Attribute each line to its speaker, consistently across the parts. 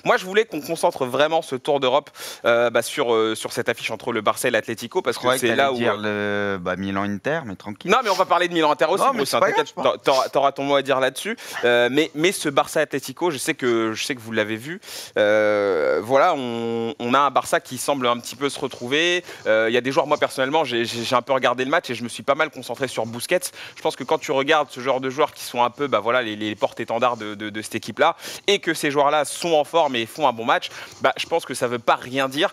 Speaker 1: Moi, je voulais qu'on concentre vraiment ce tour d'Europe sur cette affiche entre le Barça et l'Atlético, parce que c'est là où...
Speaker 2: dire le Milan-Inter, mais tranquille.
Speaker 1: Non, mais on va parler de Milan-Inter aussi.
Speaker 2: Non, mais c'est pas grave,
Speaker 1: t'auras ton mot à dire là-dessus. Mais ce Barça-Atlético, je sais que vous l'avez vu. Voilà, on a un Barça qui semble un petit peu se retrouver. Il y a des joueurs, moi personnellement, j'ai un peu regardé le match et je me suis pas mal concentré sur Busquets. Je pense que quand tu regardes ce genre de joueurs qui sont un peu les porte-étendards de cette équipe-là, et que ces joueurs-là sont en forme et font un bon match, je pense que ça veut pas rien dire.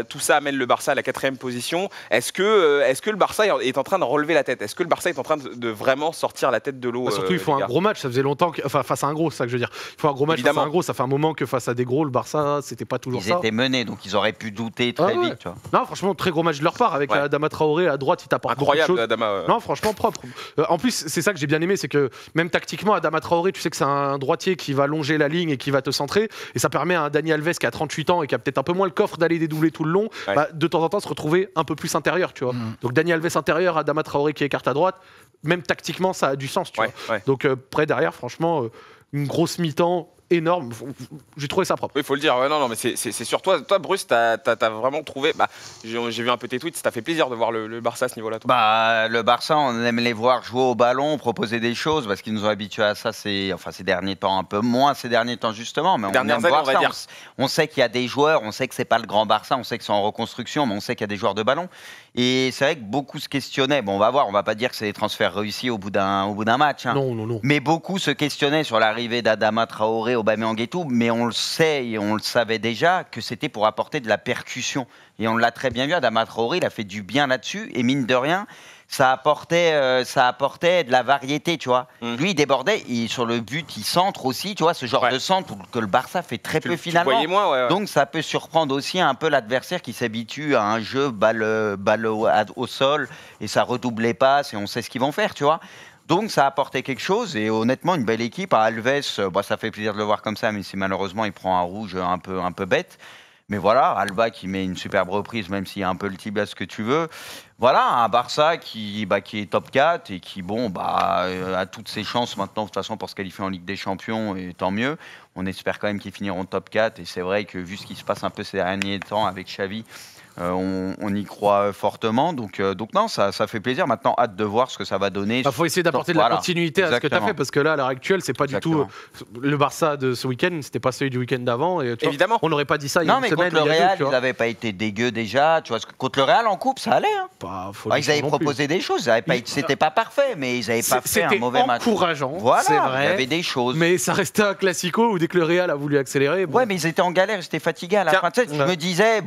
Speaker 1: Tout ça amène le Barça à la 4e position. Est-ce que le Barça est en train de relever la tête? Est-ce que le Barça est en train de vraiment sortir la tête de l'eau?
Speaker 3: Surtout, il faut un gros match. Ça faisait longtemps face à un gros, c'est ça que je veux dire. Il faut un gros match face à un gros. Ça fait un moment que face à des gros, le Barça, c'était pas toujours ça.
Speaker 2: Ils étaient menés, donc ils auraient pu douter très vite. Tu vois.
Speaker 3: Non, franchement, très gros match de leur part avec Adama Traoré à droite, il t'apporte beaucoup de choses.
Speaker 1: Adama.
Speaker 3: Non, franchement, propre. En plus, c'est ça que j'ai bien aimé, c'est que même tactiquement, Adama Traoré, tu sais que c'est un droitier qui va longer la ligne et qui va te centrer, et ça permet à un Dani Alves qui a 38 ans et qui a peut-être un peu moins le coffre d'aller dédoubler tout le long, de temps en temps se retrouver un peu plus intérieur, tu vois. Donc Dani Alves intérieur, Adama Traoré qui écarte à droite, même tactiquement, ça a du sens, tu vois. Donc près derrière, franchement, une grosse mi-temps énorme. J'ai trouvé ça propre.
Speaker 1: Oui, il faut le dire. Non, mais c'est sur toi. Toi, Bruce, t'as vraiment trouvé... j'ai vu un peu tes tweets, ça t'a fait plaisir de voir le Barça à ce niveau-là, toi.
Speaker 2: Le Barça, on aime les voir jouer au ballon, proposer des choses, parce qu'ils nous ont habitués à ça ces derniers temps, un peu moins ces derniers temps, justement. Mais on aime voir ça. On sait qu'il y a des joueurs, on sait que c'est pas le grand Barça, on sait qu'ils sont en reconstruction, mais on sait qu'il y a des joueurs de ballon. Et c'est vrai que beaucoup se questionnaient. Bon, on va voir, on va pas dire que c'est des transferts réussis au bout d'un match. Hein.
Speaker 3: Non.
Speaker 2: Mais beaucoup se questionnaient sur l'arrivée d'Adama Traoré, Aubameyang et tout. Mais on le sait et on le savait déjà que c'était pour apporter de la percussion. Et on l'a très bien vu. Adama Traoré, il a fait du bien là-dessus. Et mine de rien, ça apportait de la variété, tu vois. Lui, il débordait. Sur le but, il centre aussi, tu vois, ce genre de centre que le Barça fait très peu finalement.
Speaker 1: Moins,
Speaker 2: Donc, ça peut surprendre aussi un peu l'adversaire qui s'habitue à un jeu balle au sol et ça redouble les passes et on sait ce qu'ils vont faire, tu vois. Donc, ça a apporté quelque chose et honnêtement, une belle équipe. À Alves, ça fait plaisir de le voir comme ça, mais si malheureusement, il prend un rouge un peu bête. Mais voilà, Alba qui met une superbe reprise, même s'il y a un peu le tibia, ce que tu veux. Voilà, un Barça qui est top 4 et qui, a toutes ses chances maintenant, de toute façon, pour se qualifier en Ligue des Champions, et tant mieux. On espère quand même qu'ils finiront top 4. Et c'est vrai que, vu ce qui se passe un peu ces derniers temps avec Xavi, on y croit fortement. Donc non, ça fait plaisir. Maintenant, hâte de voir ce que ça va donner.
Speaker 3: Il faut essayer d'apporter de la continuité à ce que tu as fait, parce que là, à l'heure actuelle, c'est pas du tout le Barça de ce week-end, c'était pas celui du week-end d'avant.
Speaker 1: Évidemment.
Speaker 3: On n'aurait pas dit ça il y a une semaine.
Speaker 2: Non, mais contre le Real, ils n'avaient pas été dégueux déjà. Tu vois, contre le Real en coupe, ça allait. Hein. Ils avaient proposé des choses. C'était pas parfait, mais ils n'avaient pas fait un mauvais match.
Speaker 3: C'était encourageant,
Speaker 2: voilà,
Speaker 3: c'est vrai.
Speaker 2: Il y avait des choses.
Speaker 3: Mais ça restait un classico où dès que le Real a voulu accélérer...
Speaker 2: Ouais, mais ils étaient en galère, ils étaient fatigués à la fin. Je me disais,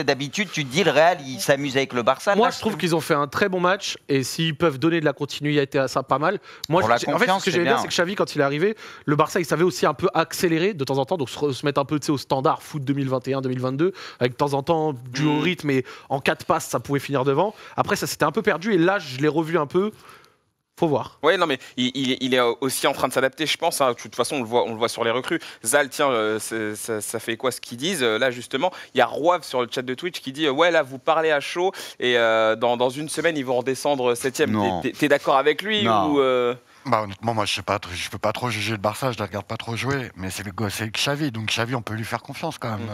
Speaker 2: d'habitude, tu te dis, le Real, il s'amuse avec le Barça.
Speaker 3: Moi, je trouve qu'ils ont fait un très bon match et s'ils peuvent donner de la continuité à ça, pas mal. Moi, en fait, ce que j'aimais bien, c'est que Xavi, quand il est arrivé, le Barça, il savait aussi un peu accélérer de temps en temps, donc se mettre un peu au standard foot 2021-2022, avec de temps en temps du haut rythme et en 4 passes, ça pouvait finir devant. Après, ça s'était un peu perdu et là, je l'ai revu un peu. Faut voir.
Speaker 1: Oui, non, mais il est aussi en train de s'adapter, je pense. Hein. De toute façon, on le voit sur les recrues. Zal, tiens, ça fait quoi ce qu'ils disent? Là, justement, il y a Roiv sur le chat de Twitch qui dit ouais, là, vous parlez à chaud et dans une semaine, ils vont redescendre 7e. T'es d'accord avec lui ou
Speaker 4: honnêtement, moi, je peux pas trop juger le Barça, je ne le regarde pas trop jouer. Mais c'est Xavi, donc Xavi, on peut lui faire confiance quand même.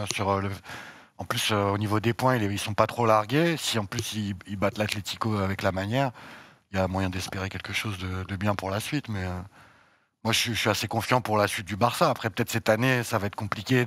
Speaker 4: En plus, au niveau des points, ils sont pas trop largués. Si en plus, ils battent l'Atlético avec la manière, il y a moyen d'espérer quelque chose de bien pour la suite, mais moi je suis assez confiant pour la suite du Barça. Après, peut-être cette année, ça va être compliqué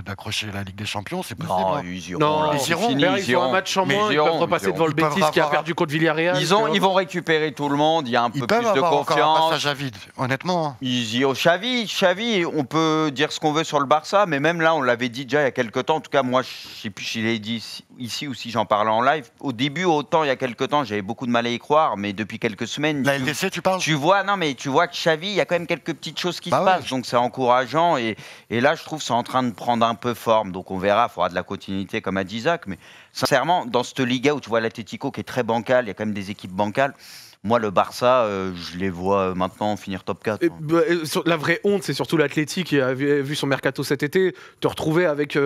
Speaker 4: d'accrocher la Ligue des Champions, c'est possible.
Speaker 2: Non, ils iront.
Speaker 3: Ils ont un match en moins, ils peuvent repasser devant le Betis qui a perdu contre Villarreal.
Speaker 2: Ils vont récupérer tout le monde, il y a un peu plus de confiance.
Speaker 4: Encore un passage à vide, honnêtement.
Speaker 2: Xavi, on peut dire ce qu'on veut sur le Barça, mais même là, on l'avait dit déjà il y a quelques temps. En tout cas, moi, je ne sais plus si je l'ai dit ici ou si j'en parlais en live. Au début, autant il y a quelques temps, j'avais beaucoup de mal à y croire, mais depuis quelques semaines...
Speaker 4: La LDC, tu parles?
Speaker 2: Tu vois que Xavi, il y a quand même quelques petites choses qui se passent, donc c'est encourageant. Et là, je trouve que c'est en train de prendre un peu forme. Donc on verra, il faudra de la continuité, comme a dit Isaac. Mais sincèrement, dans cette Liga où tu vois l'Atlético qui est très bancale, il y a quand même des équipes bancales. Moi, le Barça, je les vois maintenant finir top 4.
Speaker 3: La vraie honte, c'est surtout l'Atlético qui a vu son mercato cet été, te retrouver avec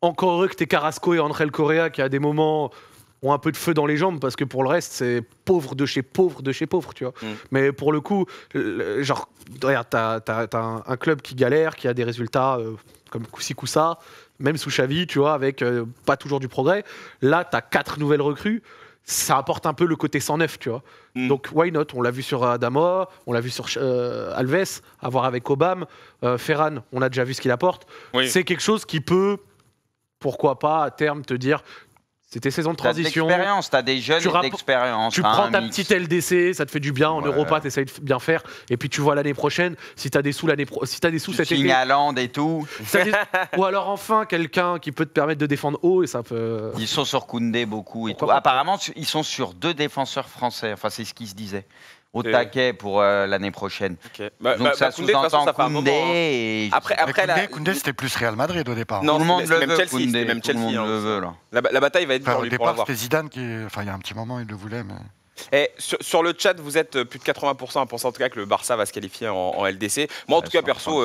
Speaker 3: encore heureux que t'es Carrasco et Angel Correa qui, à des moments... ont un peu de feu dans les jambes, parce que pour le reste, c'est pauvre de chez pauvre de chez pauvre, tu vois. Mais pour le coup, genre, regarde, t'as un club qui galère, qui a des résultats comme coup-ci, coup-ça, même sous Xavi, tu vois, avec pas toujours du progrès. Là, t'as 4 nouvelles recrues. Ça apporte un peu le côté 109, tu vois. Donc, why not? On l'a vu sur Adama, on l'a vu sur Alves, à voir avec Obama. Ferran, on a déjà vu ce qu'il apporte. Oui. C'est quelque chose qui peut, pourquoi pas, à terme, te dire... C'était saison de transition.
Speaker 2: T'as des jeunes d'expérience.
Speaker 3: Tu prends ta petite LDC, ça te fait du bien. En Europa, tu essayes de bien faire. Et puis tu vois l'année prochaine, si tu as des sous cet été.
Speaker 2: Signaland et tout.
Speaker 3: Ou alors enfin quelqu'un qui peut te permettre de défendre haut. Et ça peut...
Speaker 2: Ils sont sur Koundé beaucoup. Et tout. Apparemment, ils sont sur 2 défenseurs français. Enfin, c'est ce qui se disait. Au taquet pour l'année prochaine.
Speaker 1: Okay.
Speaker 2: Donc ça sous-entend Koundé.
Speaker 4: Koundé, c'était plus Real Madrid au départ.
Speaker 2: Non, tout le monde le veut,
Speaker 1: Koundé. Même Chelsea,
Speaker 2: le veut, là.
Speaker 1: La bataille va être dure
Speaker 4: au départ, c'était Zidane qui... Enfin, il y a un petit moment, il le voulait, mais...
Speaker 1: Et sur le chat, vous êtes plus de 80% à penser en tout cas que le Barça va se qualifier en LDC. Moi, en tout cas, perso,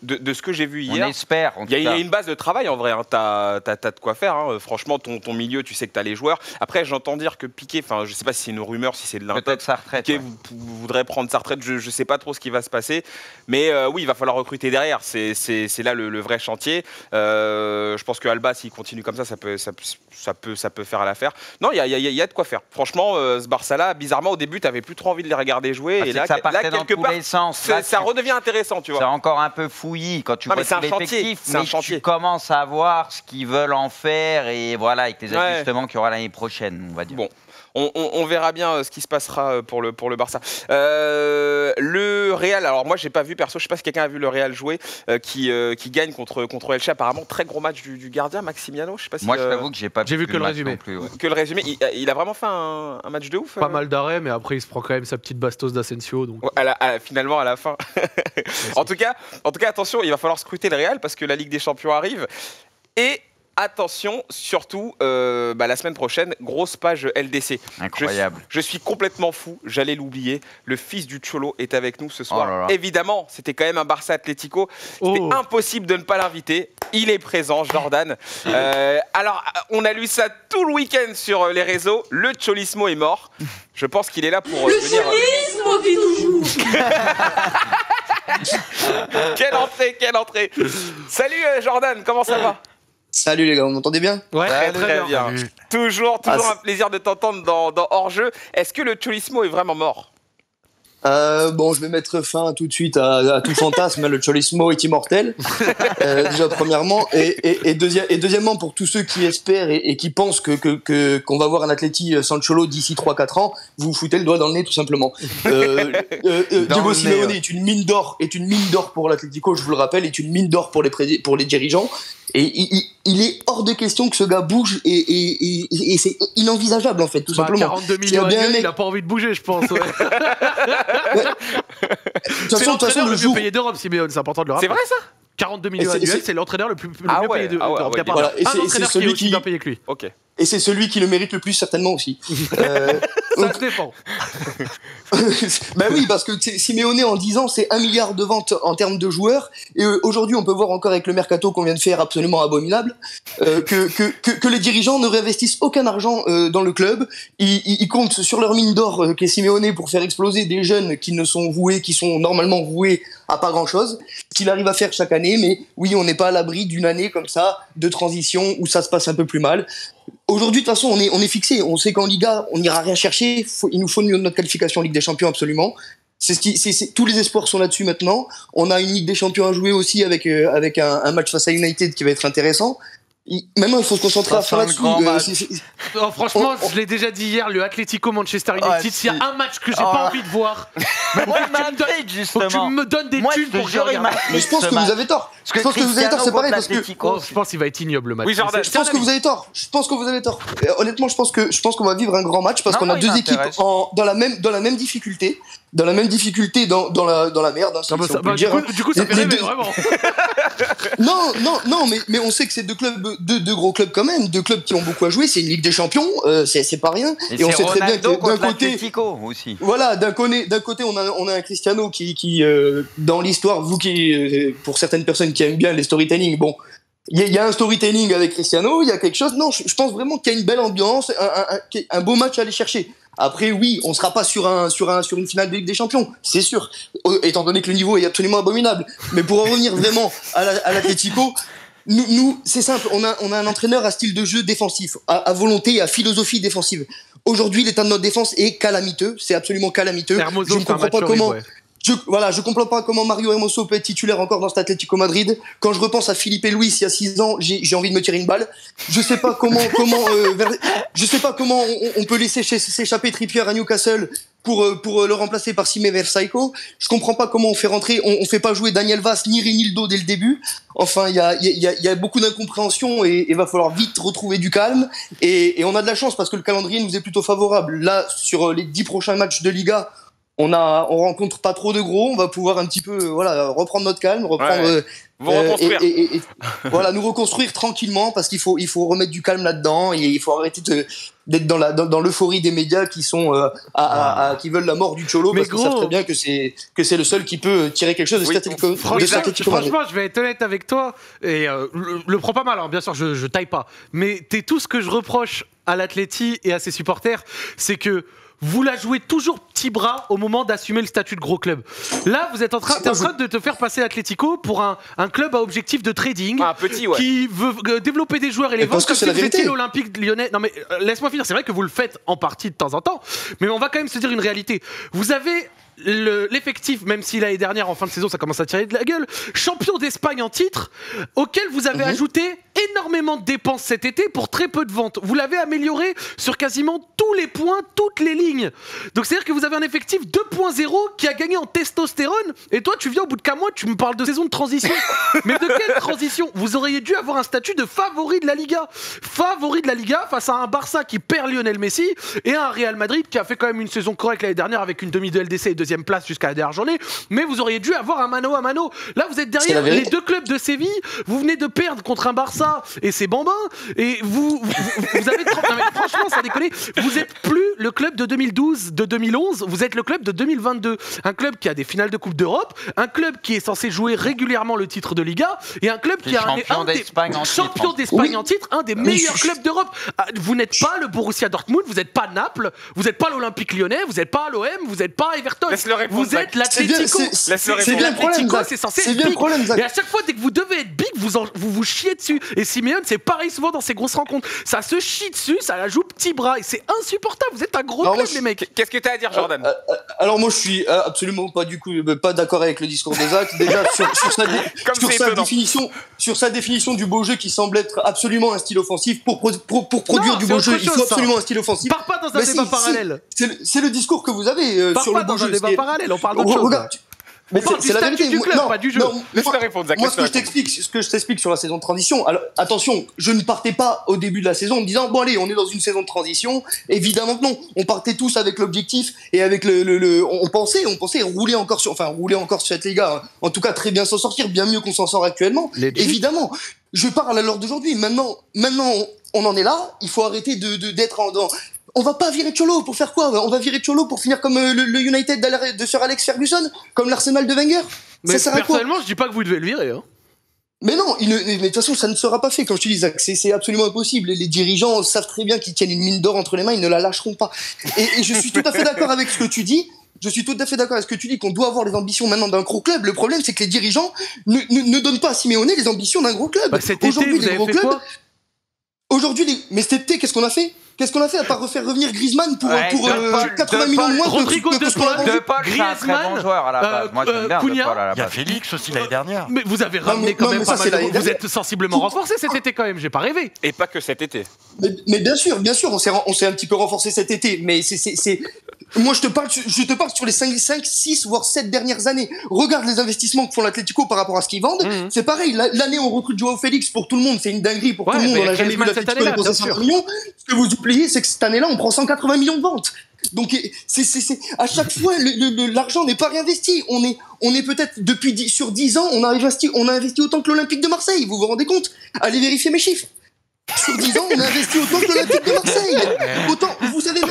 Speaker 1: de ce que j'ai vu hier,
Speaker 2: on espère.
Speaker 1: Il y a une base de travail en vrai. Hein. T'as de quoi faire. Hein. Franchement, ton milieu, tu sais que t'as les joueurs. Après, j'entends dire que Piqué, enfin, je sais pas si c'est une rumeur, si c'est de l'intox.
Speaker 2: Peut-être sa retraite.
Speaker 1: Piqué voudrait prendre sa retraite. Je sais pas trop ce qui va se passer, mais oui, il va falloir recruter derrière. C'est là le vrai chantier. Je pense que Alba, s'il continue comme ça peut faire à l'affaire. Non, il y a de quoi faire. Franchement, ce Barça-là, bizarrement, au début, tu n'avais plus trop envie de les regarder jouer. Et là, quelque part, ça redevient intéressant, tu vois.
Speaker 2: C'est encore un peu fouillis quand tu vois l'effectif, mais tu commences à voir ce qu'ils veulent en faire et voilà, avec les ajustements qu'il y aura l'année prochaine, on va dire.
Speaker 1: Bon. On verra bien ce qui se passera pour le Barça. Le Real, alors moi j'ai pas vu perso, je sais pas si quelqu'un a vu le Real jouer, qui gagne contre Elche. Apparemment très gros match du gardien Maximiano. Je sais pas si
Speaker 2: moi je t'avoue que j'ai pas
Speaker 3: vu que le résumé.
Speaker 2: Plus, ouais.
Speaker 1: Que le résumé, il a vraiment fait un match de ouf.
Speaker 3: Pas mal d'arrêts, mais après il se prend quand même sa petite bastos d'Asensio. Donc...
Speaker 1: finalement à la fin. en tout cas, attention, il va falloir scruter le Real parce que la Ligue des Champions arrive et attention, surtout, la semaine prochaine, grosse page LDC.
Speaker 2: Incroyable.
Speaker 1: Je suis complètement fou, j'allais l'oublier. Le fils du Cholo est avec nous ce soir. Évidemment, c'était quand même un Barça Atlético. C'était impossible de ne pas l'inviter. Il est présent, Jordan. Alors, on a lu ça tout le week-end sur les réseaux. Le Cholismo est mort. Je pense qu'il est là pour venir...
Speaker 5: Le Cholismo,
Speaker 1: Quelle entrée. Salut Jordan, comment ça va?
Speaker 5: Salut les gars, vous m'entendez bien?
Speaker 1: Ouais, très bien. Toujours un plaisir de t'entendre dans Hors-jeu. Est-ce que le Cholismo est vraiment mort?
Speaker 5: Bon, je vais mettre fin tout de suite à tout fantasme. Le Cholismo est immortel, déjà premièrement, et deuxièmement pour tous ceux qui espèrent et qui pensent qu'on va voir un Atleti sans le Cholo d'ici 3-4 ans, vous vous foutez le doigt dans le nez tout simplement. Diego Simeone est une mine d'or pour l'Atlético, je vous le rappelle, est une mine d'or pour les dirigeants. Et il est hors de question que ce gars bouge et c'est inenvisageable en fait, tout simplement.
Speaker 3: 42 millions annuels, il a pas envie de bouger, je pense. Ouais. De toute façon, le mieux payé d'Europe, Simeone, c'est important de le rappeler.
Speaker 1: C'est vrai ça?
Speaker 3: 42 millions annuels, c'est l'entraîneur le mieux payé d'Europe.
Speaker 5: Voilà. Et
Speaker 3: c'est celui qui est bien payé que lui.
Speaker 1: Ok.
Speaker 5: Et c'est celui qui le mérite le plus certainement aussi.
Speaker 3: Ça se défend.
Speaker 5: Ben oui, parce que Simeone en 10 ans, c'est 1 milliard de ventes en termes de joueurs. Et aujourd'hui, on peut voir encore avec le mercato qu'on vient de faire absolument abominable, que les dirigeants ne réinvestissent aucun argent dans le club. Ils comptent sur leur mine d'or qu'est Simeone pour faire exploser des jeunes qui sont normalement voués à pas grand chose. Ce qu'il arrive à faire chaque année, mais oui, on n'est pas à l'abri d'une année comme ça, de transition, où ça se passe un peu plus mal. Aujourd'hui, de toute façon, on est fixé. On sait qu'en Liga, on n'ira rien chercher. Il nous faut notre qualification en Ligue des Champions, absolument. Tous les espoirs sont là-dessus maintenant. On a une Ligue des Champions à jouer aussi avec un match face à United qui va être intéressant. Maintenant, il faut se concentrer à fond là-dessus.
Speaker 3: Franchement, je l'ai déjà dit hier, le Atlético Manchester United, s'il y a un match que j'ai pas envie de voir, faut que tu me donnes des thunes pour que je regarde.
Speaker 5: Mais je pense que vous avez tort. Je pense que vous avez tort, c'est pareil parce que
Speaker 3: je pense qu'il va être ignoble le match.
Speaker 1: Oui, Jordan,
Speaker 5: je pense que vous avez tort. Honnêtement, je pense qu'on va vivre un grand match parce qu'on a deux équipes dans la même difficulté. Dans la même difficulté dans la merde.
Speaker 3: Du coup, ça fait rêver, vraiment.
Speaker 5: Non, mais on sait que c'est deux gros clubs quand même, deux clubs qui ont beaucoup à jouer. C'est une Ligue des Champions, c'est pas rien.
Speaker 2: Et on sait très bien que d'un côté, aussi.
Speaker 5: Voilà, d'un côté, on a un Cristiano qui dans l'histoire, pour certaines personnes qui aiment bien les storytelling, bon. Il y a un storytelling avec Cristiano, il y a quelque chose. Non, je pense vraiment qu'il y a une belle ambiance, un beau match à aller chercher. Après, oui, on sera pas sur une finale de Ligue des Champions, c'est sûr, étant donné que le niveau est absolument abominable. Mais pour en revenir vraiment à l'Atlético, nous, c'est simple, on a un entraîneur à style de jeu défensif, à volonté et à philosophie défensive. Aujourd'hui, l'état de notre défense est calamiteux, c'est absolument calamiteux.
Speaker 3: Hermoso,
Speaker 5: Je ne comprends pas comment.
Speaker 3: Ouais.
Speaker 5: Je comprends pas comment Mario Hermoso peut être titulaire encore dans cet Atlético Madrid. Quand je repense à Felipe Luis il y a 6 ans, j'ai envie de me tirer une balle. Je sais pas comment on peut laisser s'échapper Trippier à Newcastle pour le remplacer par Sime Versailles. Je comprends pas comment on fait rentrer, on fait pas jouer Daniel Vaz ni Renildo dès le début. Enfin, il y a beaucoup d'incompréhension et il va falloir vite retrouver du calme. Et on a de la chance parce que le calendrier nous est plutôt favorable. Là, sur les 10 prochains matchs de Liga, on rencontre pas trop de gros, on va pouvoir un petit peu reprendre notre calme,
Speaker 1: Vous reconstruire.
Speaker 5: Voilà, nous reconstruire tranquillement parce qu'il faut remettre du calme là-dedans et il faut arrêter d'être dans l'euphorie des médias qui sont qui veulent la mort du Cholo parce qu'ils savent très bien que c'est le seul qui peut tirer quelque chose de cet Atlético.
Speaker 3: Franchement, je vais être honnête avec toi et le prends pas mal, hein, bien sûr, je taille pas, mais tout ce que je reproche à l'Atleti et à ses supporters, c'est que vous la jouez toujours petit bras au moment d'assumer le statut de gros club. Là, vous êtes en train de te faire passer Atlético pour un club à objectif de trading qui veut développer des joueurs et les vendre comme si vous étiez l'Olympique Lyonnais. Non mais laisse-moi finir, c'est vrai que vous le faites en partie de temps en temps, mais on va quand même se dire une réalité. Vous avez l'effectif, même si l'année dernière en fin de saison ça commence à tirer de la gueule, champion d'Espagne en titre, auquel vous avez ajouté énormément de dépenses cet été pour très peu de ventes. Vous l'avez amélioré sur quasiment tous les points, toutes les lignes. Donc c'est à dire que vous avez un effectif 2.0 qui a gagné en testostérone et toi tu viens au bout de 4 mois, tu me parles de saison de transition. Mais de quelle transition? Vous auriez dû avoir un statut de favori de la Liga face à un Barça qui perd Lionel Messi et un Real Madrid qui a fait quand même une saison correcte l'année dernière avec une demi de LDC et deuxième place jusqu'à la dernière journée, mais vous auriez dû avoir un mano à mano. Là vous êtes derrière les deux clubs de Séville, vous venez de perdre contre un Barça et c'est bambin et vous avez non, mais franchement ça déconne, vous êtes plus le club de 2012, de 2011, vous êtes le club de 2022, un club qui a des finales de Coupe d'Europe, un club qui est censé jouer régulièrement le titre de Liga et un club qui a champion d'Espagne en titre, un des meilleurs clubs d'Europe. Vous n'êtes pas le Borussia Dortmund, vous n'êtes pas Naples, vous n'êtes pas l'Olympique Lyonnais, vous n'êtes pas l'OM, vous n'êtes pas Everton, vous êtes l'Atlético.
Speaker 5: C'est bien le problème,
Speaker 3: c'est censé être big. Et à chaque fois dès que vous devez être big, vous chiez dessus. Et Simeone, c'est pareil souvent dans ces grosses rencontres. Ça se chie dessus, ça la joue petit bras et c'est insupportable. Vous êtes un gros club, les mecs.
Speaker 1: Qu'est-ce que t'as à dire, Jordan?
Speaker 5: Alors moi, je suis absolument pas d'accord avec le discours de Zach. Déjà sur sa définition du beau jeu qui semble être absolument un style offensif. Pour produire du beau jeu, il faut absolument un style offensif.
Speaker 3: Pars pas dans un débat parallèle.
Speaker 5: C'est le discours que vous avez sur le beau jeu.
Speaker 3: Dans un débat parallèle, on parle d'autre chose.
Speaker 5: Mais c'est la vérité
Speaker 3: du club, pas du jeu.
Speaker 1: Laisse-le répondre, Zach.
Speaker 5: Moi, ce que je t'explique sur la saison de transition, alors attention, je ne partais pas au début de la saison en me disant bon allez, on est dans une saison de transition. Évidemment que non, on partait tous avec l'objectif et avec on pensait rouler encore sur cette Liga. En tout cas, très bien s'en sortir, bien mieux qu'on s'en sort actuellement. Évidemment, je parle à l'heure d'aujourd'hui. Maintenant, on en est là. Il faut arrêter d'être dans. On va pas virer Cholo pour faire quoi? On va virer Cholo pour finir comme le United de Sir Alex Ferguson, comme l'Arsenal de Wenger.
Speaker 3: Mais
Speaker 5: ça sert à quoi?
Speaker 3: personnellement, je dis pas que vous devez le virer. Hein.
Speaker 5: Mais non, mais de toute façon, ça ne sera pas fait. Comme je te dis, Zach, c'est absolument impossible. Les dirigeants savent très bien qu'ils tiennent une mine d'or entre les mains, ils ne la lâcheront pas. Et je suis tout à fait d'accord avec ce que tu dis. Qu'on doit avoir les ambitions maintenant d'un gros club. Le problème, c'est que les dirigeants ne donnent pas à Simeone les ambitions d'un gros club.
Speaker 3: Cet été, vous avez fait quoi?
Speaker 5: Mais cet été, qu'est-ce qu'on a fait à part refaire revenir Griezmann pour 80 millions de moins
Speaker 3: Rodrigo
Speaker 2: De Paul, c'est un très bon joueur à la base. Moi, j'aime bien De Paul à la base.
Speaker 4: Il y a Félix aussi l'année dernière.
Speaker 3: Mais vous avez ramené quand même pas mal. Vous êtes sensiblement renforcé cet été quand même, j'ai pas rêvé.
Speaker 1: Et pas que cet été.
Speaker 5: Mais bien sûr, on s'est un petit peu renforcé cet été. Mais moi, je te parle sur les 5, 6, voire 7 dernières années. Regarde les investissements que font l'Atlético par rapport à ce qu'ils vendent. C'est pareil, l'année où on recrute Joao Félix pour tout le monde, c'est une dinguerie pour tout le monde. On a jamais vu l'Atlético dépenser 100 millions. Ce que vous oubliez, c'est que cette année-là, on prend 180 millions de ventes. Donc, à chaque fois, l'argent n'est pas réinvesti. On est peut-être, sur 10 ans, on a investi autant que l'Olympique de Marseille. Vous vous rendez compte? Allez vérifier mes chiffres. Sur 10 ans, on a investi autant que l'Olympique de Marseille. Autant, vous savez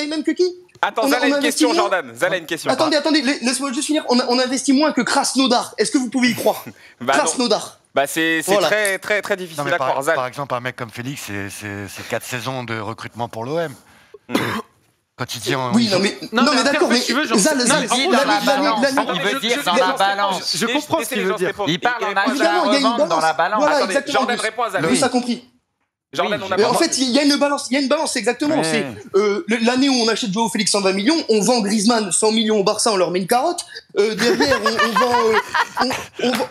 Speaker 5: même que qui?
Speaker 1: Attends, Zala a une question, Jordan. Zala a une question.
Speaker 5: Attendez, laisse-moi juste finir. On a investi moins que Krasnodar. Est-ce que vous pouvez y croire? Krasnodar.
Speaker 1: Bah c'est
Speaker 5: Voilà.
Speaker 1: très très très
Speaker 4: Non,
Speaker 1: difficile
Speaker 4: mais
Speaker 1: à croire. Zal.
Speaker 4: par exemple, un mec comme Félix, c'est 4 saisons de recrutement pour l'OM. Quand il dit
Speaker 5: Oui, non, mais
Speaker 3: après,
Speaker 5: d'accord,
Speaker 3: en fait,
Speaker 5: mais
Speaker 3: si tu veux, genre,
Speaker 5: Zal,
Speaker 3: non,
Speaker 5: Zal,
Speaker 3: mais
Speaker 2: il dit dans la balance. Il veut dire dans la balance.
Speaker 3: Je comprends ce qu'il veut dire.
Speaker 2: Il parle en achat
Speaker 5: Évidemment, il y a une
Speaker 2: revente dans
Speaker 5: balance.
Speaker 2: la balance.
Speaker 5: Voilà,
Speaker 1: Attendez,
Speaker 5: exactement.
Speaker 1: Jordan répond à Zal.
Speaker 5: Tout ça compris.
Speaker 1: Jordan,
Speaker 2: Oui,
Speaker 1: on a
Speaker 5: Mais
Speaker 1: pas
Speaker 5: en fait, il y a une balance, exactement.
Speaker 2: Ouais.
Speaker 5: C'est l'année où on achète Joao Félix 120 millions, on vend Griezmann 100 millions au Barça, on leur met une carotte. Derrière,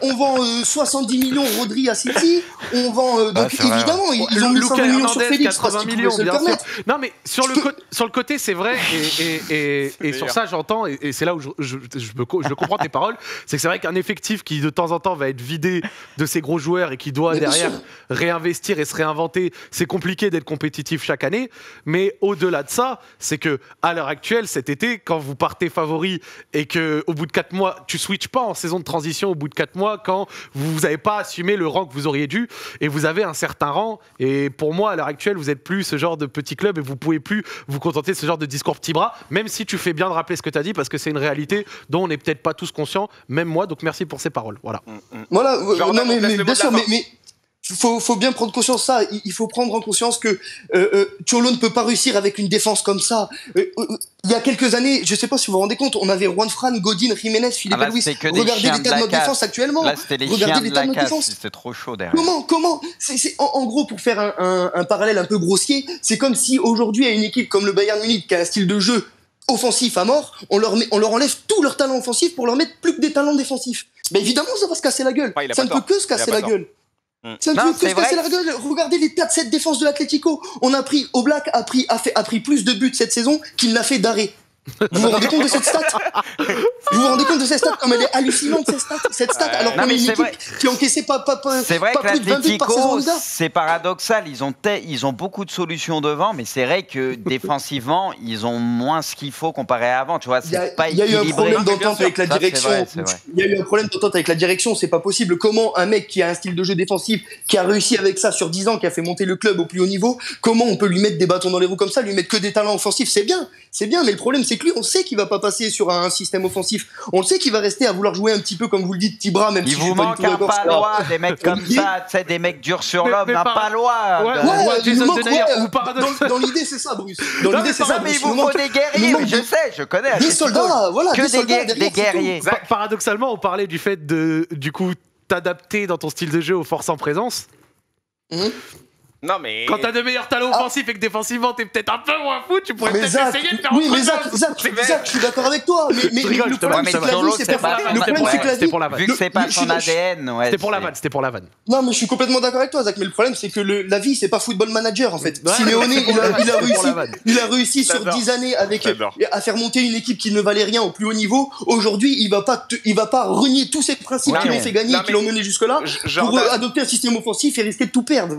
Speaker 5: on vend 70 millions Rodri à City. On vend donc
Speaker 4: c'est vrai.
Speaker 5: évidemment, ils ont mis 120
Speaker 3: Lucas
Speaker 5: millions sur
Speaker 3: Hernandez,
Speaker 5: Félix parce
Speaker 3: 80
Speaker 5: qu'ils
Speaker 3: millions,
Speaker 5: pouvaient se le
Speaker 3: bien sûr.
Speaker 5: permettre.
Speaker 3: Non, mais sur le côté, c'est vrai, et sur ça, j'entends, et c'est là où je comprends tes paroles, c'est que c'est vrai qu'un effectif qui, de temps en temps, va être vidé de ses gros joueurs et qui doit,
Speaker 5: Mais bien
Speaker 3: derrière,
Speaker 5: sûr.
Speaker 3: réinvestir et se réinventer, c'est compliqué d'être compétitif chaque année, mais au-delà de ça, c'est que à l'heure actuelle, cet été, quand vous partez favori et que au bout de 4 mois, tu switches pas en saison de transition au bout de 4 mois quand vous n'avez pas assumé le rang que vous auriez dû et vous avez un certain rang. Et pour moi, à l'heure actuelle, vous n'êtes plus ce genre de petit club et vous pouvez plus vous contenter de ce genre de discours petit bras, même si tu fais bien de rappeler ce que tu as dit parce que c'est une réalité dont on n'est peut-être pas tous conscients, même moi. Donc merci pour ces paroles. Voilà.
Speaker 5: Voilà,
Speaker 1: Jordan,
Speaker 5: non,
Speaker 1: on te laisse
Speaker 5: mais
Speaker 1: le
Speaker 5: bien
Speaker 1: mot de
Speaker 5: sûr,
Speaker 1: la fin.
Speaker 5: mais faut bien prendre conscience de ça. Il faut prendre en conscience que Cholo ne peut pas réussir avec une défense comme ça. Il y a quelques années, je sais pas si vous vous rendez compte, on avait Juan Fran, Godin, Jiménez, Philippe
Speaker 2: là,
Speaker 5: Luis.
Speaker 2: c'était que des
Speaker 5: Regardez
Speaker 2: chiens de
Speaker 5: l'état de
Speaker 2: la
Speaker 5: notre
Speaker 2: casse.
Speaker 5: défense actuellement.
Speaker 2: Là, c'était les
Speaker 5: Regardez
Speaker 2: chiens de
Speaker 5: l'état
Speaker 2: la
Speaker 5: de notre
Speaker 2: casse.
Speaker 5: défense.
Speaker 2: C'était trop chaud derrière.
Speaker 5: Comment en gros, pour faire un parallèle un peu grossier, c'est comme si aujourd'hui, à une équipe comme le Bayern Munich, qui a un style de jeu offensif à mort, on leur enlève tout leur talent offensif pour leur mettre plus que des talents défensifs. Mais évidemment, ça va se casser la gueule.
Speaker 1: Ouais, il a
Speaker 5: Ça
Speaker 1: pas
Speaker 5: ne peut
Speaker 1: tort.
Speaker 5: que se
Speaker 1: Il a
Speaker 5: casser
Speaker 1: pas
Speaker 5: la
Speaker 1: tort.
Speaker 5: guelle. Ça ne
Speaker 2: Non,
Speaker 5: peut que
Speaker 2: c'est
Speaker 5: se casser
Speaker 2: vrai.
Speaker 5: la gueule. Regardez les 4-7 défenses de l'Atlético. Oblak a pris plus de buts cette saison qu'il n'a fait d'arrêt. Vous vous rendez compte de cette stat? Vous vous rendez compte de cette stat, comme elle est hallucinante, cette stat, alors
Speaker 2: Non,
Speaker 5: qu'on
Speaker 2: mais
Speaker 5: est une
Speaker 2: c'est
Speaker 5: équipe
Speaker 2: vrai.
Speaker 5: qui encaissait pas
Speaker 2: C'est vrai que
Speaker 5: plus de 20 buts par saison en
Speaker 2: l'Atlético,
Speaker 5: Liga.
Speaker 2: c'est paradoxal. Ils ont beaucoup de solutions devant, mais c'est vrai que défensivement, ils ont moins ce qu'il faut comparé à avant. Tu vois,
Speaker 5: Il y a-
Speaker 2: c'est pas
Speaker 5: il y a eu un
Speaker 2: équilibré.
Speaker 5: problème d'entente avec la
Speaker 2: Ça, c'est
Speaker 5: direction.
Speaker 2: vrai, c'est vrai.
Speaker 5: Il y a eu un problème d'entente avec la direction, c'est pas possible. Comment un mec qui a un style de jeu défensif, qui a réussi avec ça sur 10 ans, qui a fait monter le club au plus haut niveau, comment on peut lui mettre des bâtons dans les roues comme ça, lui mettre que des talents offensifs? C'est bien, mais le problème c'est que lui, on sait qu'il va pas passer sur un système offensif. On le sait qu'il va rester à vouloir jouer un petit peu comme vous le dites, Tibra, même
Speaker 2: Il
Speaker 5: si je
Speaker 2: vous
Speaker 5: suis pas du
Speaker 2: manque
Speaker 5: tout
Speaker 2: un
Speaker 5: d'accord.
Speaker 2: palois, des mecs comme
Speaker 5: Mais-
Speaker 2: ça, tu sais, des mecs durs sur
Speaker 3: Mais-
Speaker 2: l'homme,
Speaker 3: mais
Speaker 2: un
Speaker 3: par-
Speaker 2: palois.
Speaker 3: Ouais,
Speaker 2: de-
Speaker 3: ouais.
Speaker 5: il
Speaker 3: Jason
Speaker 5: nous manque,
Speaker 3: Denayer,
Speaker 5: ouais,
Speaker 3: ou paradoxal-
Speaker 5: dans l'idée c'est ça, Bruce. Dans
Speaker 3: Non,
Speaker 5: l'idée
Speaker 3: mais
Speaker 5: c'est ça,
Speaker 2: Non, mais il
Speaker 5: Bruce.
Speaker 2: vous faut des
Speaker 5: nous
Speaker 2: guerriers,
Speaker 5: manque
Speaker 2: mais je sais, je connais.
Speaker 5: des
Speaker 2: Atlético.
Speaker 5: soldats, voilà,
Speaker 2: Que
Speaker 5: des soldats
Speaker 2: des
Speaker 5: derrière, c'est tout.
Speaker 2: guerriers.
Speaker 3: Paradoxalement, on parlait du fait de, du coup, t'adapter dans ton style de jeu aux forces en présence.
Speaker 1: Non mais.
Speaker 3: Quand t'as de meilleurs talents offensifs et que défensivement t'es peut-être un peu moins fou, tu pourrais
Speaker 5: Mais
Speaker 3: peut-être
Speaker 5: Zach,
Speaker 3: essayer de faire
Speaker 5: oui,
Speaker 3: autre
Speaker 5: mais Zach,
Speaker 3: chose.
Speaker 5: Zach, je suis d'accord avec toi. Mais
Speaker 3: Je rigole,
Speaker 5: le
Speaker 3: je te
Speaker 5: problème,
Speaker 2: mais
Speaker 5: c'est que la
Speaker 2: Cholo,
Speaker 5: vie, c'est
Speaker 2: c'est
Speaker 5: pas.
Speaker 2: pas-
Speaker 5: Le problème, c'est que la
Speaker 3: C'était
Speaker 5: vie.
Speaker 3: pour la vanne.
Speaker 2: Vu que c'est pas
Speaker 5: je
Speaker 2: son
Speaker 5: suis-
Speaker 2: ADN, ouais.
Speaker 3: C'était pour la
Speaker 2: c'est-
Speaker 3: vanne, c'était pour la vanne.
Speaker 5: Non, mais je suis complètement d'accord avec toi, Zach. Mais le problème, c'est que la vie, c'est pas football manager, en fait.
Speaker 3: Ouais,
Speaker 5: Simeone,
Speaker 3: c'est pour la vanne, c'est pour la vanne.
Speaker 5: il a réussi sur
Speaker 1: J'adore.
Speaker 5: 10 années
Speaker 1: J'adore.
Speaker 5: à faire monter une équipe qui ne valait rien au plus haut niveau. Aujourd'hui, il va pas renier tous ces principes
Speaker 2: Ouais,
Speaker 5: qui l'ont
Speaker 2: mais-
Speaker 5: fait gagner
Speaker 1: non,
Speaker 5: et qui l'ont mené jusque-là pour
Speaker 1: Jordan-
Speaker 5: adopter un système offensif et risquer de tout perdre.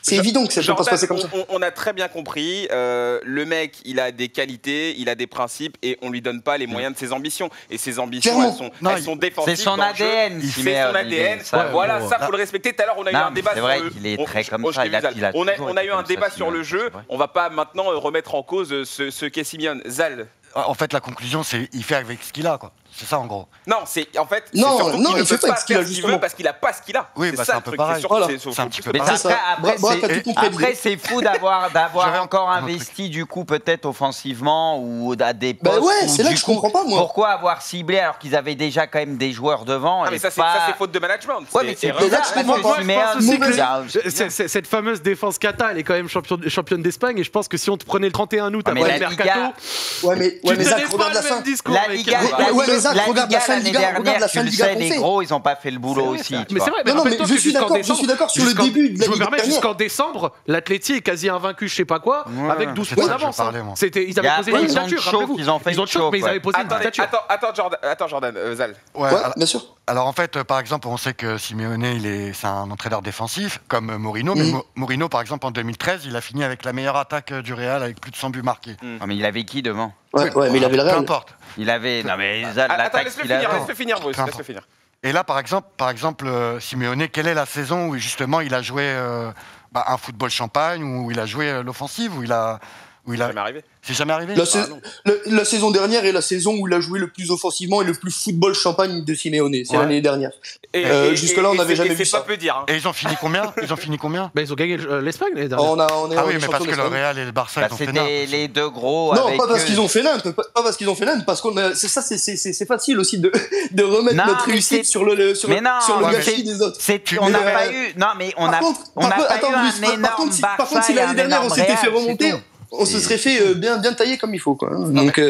Speaker 5: C'est évident que ça peut pas se
Speaker 1: Jordan,
Speaker 5: passer comme ça.
Speaker 1: on a très bien compris. Le mec, il a des qualités, il a des principes et on lui donne pas les moyens de ses ambitions. Et ses ambitions,
Speaker 5: Clairement.
Speaker 1: elles sont défensives.
Speaker 2: C'est son
Speaker 1: dans le jeu.
Speaker 2: ADN,
Speaker 1: C'est
Speaker 2: Simeone,
Speaker 1: son ADN.
Speaker 2: ça,
Speaker 1: Voilà,
Speaker 3: bon,
Speaker 1: ça faut le respecter. Tout à l'heure, on a eu
Speaker 2: Non,
Speaker 1: un
Speaker 2: mais
Speaker 1: débat
Speaker 2: c'est
Speaker 1: sur
Speaker 2: vrai
Speaker 1: le.
Speaker 2: qu'il est
Speaker 1: on-
Speaker 2: très comme
Speaker 1: on-
Speaker 2: ça, il a
Speaker 1: on a
Speaker 2: toujours
Speaker 1: eu
Speaker 2: été
Speaker 1: un
Speaker 2: comme
Speaker 1: débat
Speaker 2: ça,
Speaker 1: sur le
Speaker 2: Simeone,
Speaker 1: jeu.
Speaker 2: c'est vrai.
Speaker 1: On va pas maintenant remettre en cause ce qu'est Simeone. Zal.
Speaker 4: En fait, la conclusion, c'est il fait avec ce qu'il a, quoi. C'est ça, en gros.
Speaker 1: Non, c'est en fait. c'est
Speaker 5: Non,
Speaker 1: surtout
Speaker 5: non,
Speaker 1: qu'il
Speaker 5: il
Speaker 1: ne
Speaker 5: fait
Speaker 1: peut
Speaker 5: pas
Speaker 1: pas
Speaker 5: ce qu'il a,
Speaker 1: faire ce qu'il
Speaker 5: justement.
Speaker 1: veut parce qu'il a pas ce qu'il a.
Speaker 4: Oui,
Speaker 1: C'est
Speaker 4: bah,
Speaker 1: ça
Speaker 4: c'est un
Speaker 1: le
Speaker 4: peu
Speaker 1: truc.
Speaker 4: pareil.
Speaker 5: Voilà.
Speaker 4: C'est un petit peu
Speaker 2: Mais
Speaker 4: pareil.
Speaker 5: C'est ça.
Speaker 2: après,
Speaker 5: Braque, t'as
Speaker 2: c'est-
Speaker 5: tout compris.
Speaker 2: après, c'est fou d'avoir
Speaker 4: J'avais
Speaker 2: encore
Speaker 4: un autre
Speaker 2: investi du coup peut-être offensivement ou à des
Speaker 5: Bah
Speaker 2: postes.
Speaker 5: ouais,
Speaker 2: où,
Speaker 5: c'est là
Speaker 2: du
Speaker 5: que je
Speaker 2: coup,
Speaker 5: comprends pas, moi.
Speaker 2: Pourquoi avoir ciblé alors qu'ils avaient déjà quand même des joueurs devant
Speaker 1: Ah,
Speaker 2: et
Speaker 1: mais ça,
Speaker 2: pas...
Speaker 1: c'est faute de management.
Speaker 2: Ouais, mais c'est
Speaker 1: erreur.
Speaker 5: là
Speaker 2: bizarre
Speaker 5: que je
Speaker 2: parce
Speaker 5: comprends
Speaker 2: que
Speaker 5: pas.
Speaker 2: Simeone,
Speaker 3: Je pense aussi que
Speaker 2: il a-
Speaker 3: Cette fameuse défense Kata, elle est quand même championne d'Espagne. Et je pense que si on te prenait le 31 août
Speaker 2: Ah,
Speaker 3: après
Speaker 2: mais
Speaker 3: le
Speaker 2: la
Speaker 3: mercato,
Speaker 2: Liga-
Speaker 5: Ouais, mais
Speaker 3: tu
Speaker 5: Zach,
Speaker 3: tenais pas
Speaker 5: regarde la
Speaker 3: le
Speaker 5: fin.
Speaker 3: même discours.
Speaker 2: La
Speaker 3: mec.
Speaker 2: Liga,
Speaker 5: Ouais, mais Zach, regarde la fin de
Speaker 2: l'année
Speaker 5: Liga, regarde la
Speaker 2: dernière,
Speaker 5: fin
Speaker 2: tu
Speaker 5: de
Speaker 2: le
Speaker 5: Liga
Speaker 2: sais,
Speaker 5: qu'on
Speaker 2: les
Speaker 5: fait.
Speaker 2: gros, ils ont pas fait le boulot aussi. tu
Speaker 3: Mais
Speaker 2: vois.
Speaker 3: c'est vrai,
Speaker 5: Non, non, mais
Speaker 3: rappelle-toi
Speaker 5: je
Speaker 3: que
Speaker 5: suis
Speaker 3: jusqu'en
Speaker 5: d'accord,
Speaker 3: décembre-
Speaker 5: je suis d'accord sur le
Speaker 3: jusqu'en-
Speaker 5: début de la
Speaker 3: Je me
Speaker 5: Ligue
Speaker 3: permets,
Speaker 5: dernière.
Speaker 3: jusqu'en décembre, l'Atleti est quasi invaincu, je sais pas quoi,
Speaker 2: Ouais.
Speaker 3: avec 12
Speaker 4: C'est
Speaker 3: points
Speaker 4: ça que je
Speaker 3: d'avance. hein.
Speaker 4: parlais, moi.
Speaker 3: Ils
Speaker 2: Et
Speaker 3: avaient posé une
Speaker 2: après, ils ont
Speaker 3: dictature,
Speaker 2: choc,
Speaker 3: rappelez-vous.
Speaker 2: ils ont fait
Speaker 3: Ils ont
Speaker 2: une
Speaker 3: choc,
Speaker 2: choc,
Speaker 3: mais ils
Speaker 2: ouais.
Speaker 3: avaient posé une
Speaker 1: Attendez,
Speaker 3: dictature.
Speaker 1: attends, Jordan, Zal.
Speaker 4: Ouais,
Speaker 5: Ouais,
Speaker 4: alors-
Speaker 5: bien sûr.
Speaker 4: Alors en fait, par exemple, on sait que Simeone, c'est un entraîneur défensif, comme Mourinho. Mais Mourinho, par exemple, en 2013, il a fini avec la meilleure attaque du Real, avec plus de 100 buts marqués.
Speaker 2: Ah, mais il avait qui devant?
Speaker 5: Ouais, mais il avait le
Speaker 4: Peu
Speaker 5: Real.
Speaker 4: importe.
Speaker 2: Il avait. Non, mais
Speaker 1: Attends,
Speaker 2: l'attaque
Speaker 1: laisse-le
Speaker 2: qu'il avait.
Speaker 1: finir, Bruce.
Speaker 4: Peu importe.
Speaker 1: Laisse-le finir.
Speaker 4: Et là, par exemple, Simeone, quelle est la saison où justement il a joué un football champagne, où il a joué l'offensive, où il a
Speaker 1: Ça m'est arrivé.
Speaker 4: C'est jamais arrivé
Speaker 5: La saison dernière est la saison où il a joué le plus offensivement et le plus football champagne de Simeone. C'est l'année dernière. Jusque-là, on n'avait jamais vu ça.
Speaker 1: C'est pas peu dire.
Speaker 4: Et ils ont fini combien?
Speaker 3: Bah, ils ont gagné l'Espagne l'année dernière.
Speaker 5: On est
Speaker 4: Ah oui, mais parce que le Real et le Barça, ils ont fait n'importe
Speaker 2: C'était les deux gros.
Speaker 5: Non,
Speaker 2: avec
Speaker 5: pas parce qu'ils ont fait n'importe, pas parce qu'ils ont fait n'importe, parce qu'on a, c'est facile aussi de remettre
Speaker 2: Non,
Speaker 5: notre
Speaker 2: mais
Speaker 5: réussite sur le gâchis des autres.
Speaker 2: On n'a pas eu. Non, mais on n'a pas eu un énorme Barça.
Speaker 5: Par contre, si l'année dernière on s'était fait remonter, on se serait fait bien tailler comme il faut, quoi. Donc,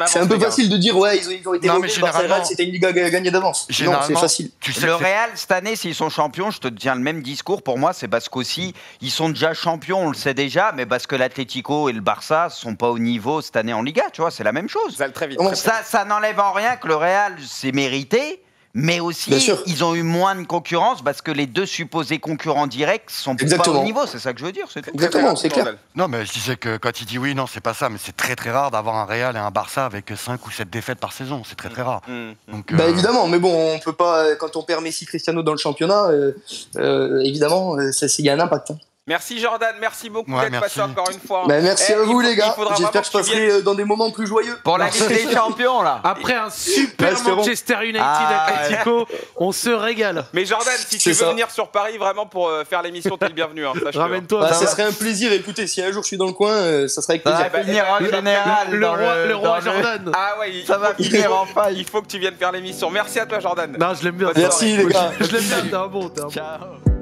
Speaker 5: c'est un peu facile de dire, ouais, ils ont été remontés, le Barça et Real, c'était une Liga gagnée d'avance. Non, c'est facile.
Speaker 2: Le Real, cette année, s'ils sont champions, je te tiens le même discours. Pour moi, c'est parce qu'aussi, ils sont déjà champions, on le sait déjà, mais parce que l'Atlético et le Barça sont pas au niveau cette année en Liga, tu vois, c'est la même chose.
Speaker 1: Ça va très vite.
Speaker 2: Ça n'enlève en rien que le Real s'est mérité. Mais aussi, ils ont eu moins de concurrence parce que les deux supposés concurrents directs sont pas au niveau. C'est ça que je veux dire.
Speaker 5: Exactement, c'est clair.
Speaker 4: Non, mais je disais que quand il dit oui, non, c'est pas ça. Mais c'est très très rare d'avoir un Real et un Barça avec 5 ou 7 défaites par saison. C'est très très rare. Donc,
Speaker 5: bah évidemment, mais bon, on peut pas. Quand on perd Messi, Cristiano dans le championnat, évidemment, il y a un impact.
Speaker 1: Merci Jordan, merci beaucoup d'être passé encore une fois.
Speaker 5: Bah, merci à vous les gars. J'espère que je passerai dans des moments plus joyeux.
Speaker 2: Pour la Ligue des Champions là.
Speaker 3: Après un super Manchester United Atlético, on se régale.
Speaker 1: Mais Jordan, si tu veux venir sur Paris vraiment pour faire l'émission, t'es le bienvenu.
Speaker 3: Ramène-toi.
Speaker 5: Ça serait un plaisir. Écoutez, si un jour je suis dans le coin, ça serait avec plaisir.
Speaker 2: Ça va finir en général.
Speaker 3: Le roi Jordan.
Speaker 1: Ah ouais,
Speaker 2: ça va finir en faille.
Speaker 1: Il faut que tu viennes faire l'émission. Merci à toi Jordan.
Speaker 3: Non, je l'aime bien.
Speaker 5: Merci les gars.
Speaker 3: Je l'aime bien, t'es un bon.
Speaker 2: Ciao.